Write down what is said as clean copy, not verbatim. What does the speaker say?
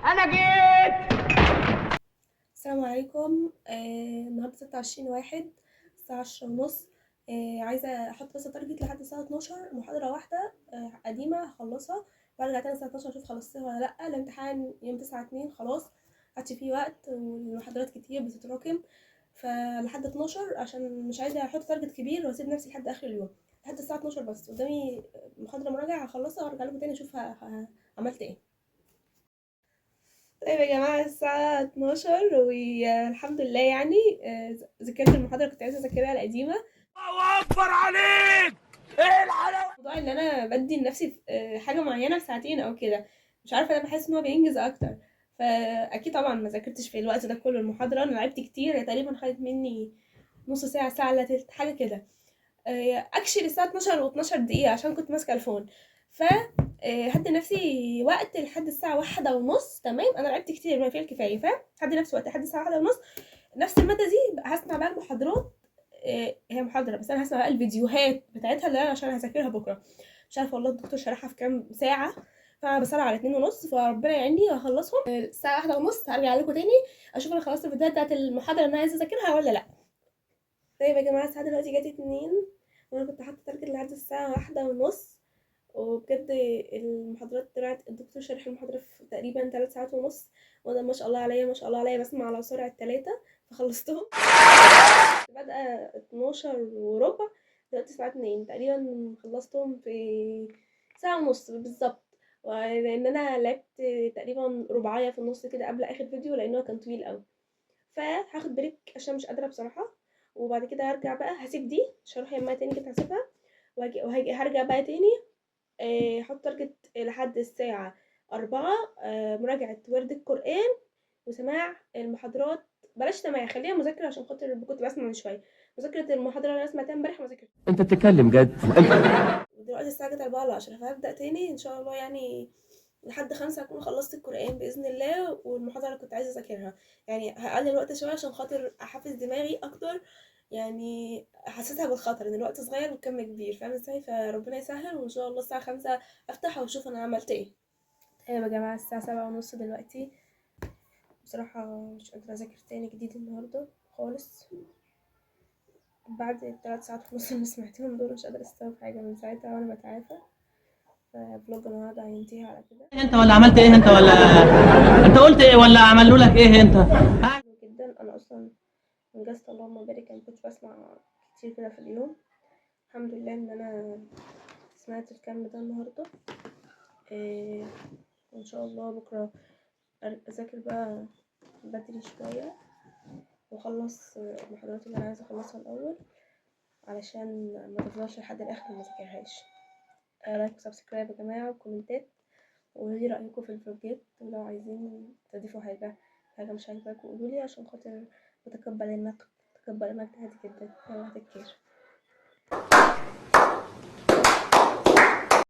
انا جيت. السلام عليكم. النهارده 26/1 الساعة 10:30. عايزة أحط بس تارجت لحد الساعة 12 محاضرة واحدة قديمة هخلصها، وارجع تاني الساعة 12 أشوف خلصتها ولا لأ. الامتحان يوم 9/2 خلاص، معادش فيه وقت والمحاضرات كتير بتتراكم، فلحد 12 عشان مش عايزة أحط تارجت كبير وأسيب نفسي لحد آخر اليوم. لحد الساعة 12 بس قدامي محاضرة مراجعة هخلصها وارجع لكم تاني أشوف عملت ايه. طيب يا جماعة، الساعة 12 والحمد لله يعني ذاكرت المحاضرة اللي كنت عايزة أذاكرها القديمة. الله اكبر عليك، ايه الحلاوه. موضوع إن أنا بدي لنفسي في حاجة معينة في ساعتين أو كده، مش عارفة، أنا بحس إن هو بينجز أكتر. فأكيد طبعا ما ذاكرتش في الوقت ده كله المحاضرة، أنا لعبت كتير، هي تقريبا خدت مني نص ساعة، ساعة إلا تلت، حاجة كده. اكشلي الساعه 12 و12 دقيقه عشان كنت ماسكه الفون. ف هدي نفسي وقت لحد الساعه 1:30. تمام، انا لعبت كتير بما فيه الكفايه، هدي نفسي وقت لحد الساعه 1:30. نفس الماده دي هسمع بقى المحاضرات. هي محاضره بس انا هسمع بقى الفيديوهات بتاعتها اللي انا عشان هذاكرها بكره. مش عارفه والله الدكتور شرحها في كام ساعه، فانا بسرع على 2:30، فربنا يعيني وهخلصهم الساعه 1:30. هرجع لكم تاني اشوف انا خلصت الفيديوهات بتاعت المحاضره اللي انا عايزه اذاكرها ولا لا. طيب يا جماعة، الساعة دلوقتي جت 2، وأنا كنت حاطة تارجت لحد الساعة 1:30. وبجد المحاضرات طلعت، الدكتور شرح المحاضرة في تقريبا 3 ساعات ونص، وأنا ما شاء الله عليا ما شاء الله عليا بسمع على سرعة 3 فخلصتهم. بدأ 12:15، دلوقتي الساعة 2 تقريبا، خلصتهم في ساعة ونص بالظبط. ولأن أنا لعبت تقريبا رباعية في النص كده قبل آخر فيديو لأنه كان طويل أوي، فهاخد بريك عشان مش قادرة بصراحة. وبعد كده هرجع بقى، هسيب دي مش هروح يمها تاني، كده هسيبها وهاجي هرجع بقى تاني. هحط تارجت لحد الساعة 4، مراجعة ورد القرآن وسماع المحاضرات. بلاش سماع، خليها مذاكرة عشان خاطر كنت بسمع من شوية. مذاكرة المحاضرة اللي أنا سمعتها امبارح مذاكرة. انت بتتكلم جد؟ ودلوقتي الساعة جت 4:10، فهبدأ تاني إن شاء الله يعني لحد 5 هكون خلصت القرآن بإذن الله، والمحاضرة اللي كنت عايزة أذاكرها. يعني هقلل الوقت شوية عشان خاطر أحفز دماغي أكتر، يعني حسيتها بالخطر إن الوقت صغير والكم كبير، فاهم ازاي؟ فربنا يسهل، وإن شاء الله الساعة 5 أفتح وأشوف أنا عملت ايه. طيب يا جماعة، الساعة 7:30 دلوقتي. بصراحة مش قادرة أذاكر تاني جديد النهاردة خالص، بعد ال3 ساعات ونص اللي سمعتهم دول مش قادرة أستوعب حاجة من ساعتها وأنا بتعافى. ففلوج النهاردة هينتهي على كده. انت ولا عملت ايه انت ولا انت قلت ايه ولا عملوا لك ايه انت؟ حلو جدا، أنا أصلا انجزت اللهم بارك، أنا مكنتش بسمع كتير كده في اليوم. الحمد لله إن أنا سمعت الكم ده النهاردة. وإن شاء الله بكرة أذاكر بقى بدري شوية وأخلص المحاضرات اللي أنا عايزة أخلصها الأول، علشان ما تفضلش لحد الآخر ما ذاكرهاش. لايك وسبسكرايب يا جماعة وكومنتات، وقولي رأيكم في الفلوجات، ولو عايزين تضيفوا حاجة مش عاجباكوا قولولي عشان خاطر بتقبل النقد، بتقبل النقد عادي جدا. يلا تكير.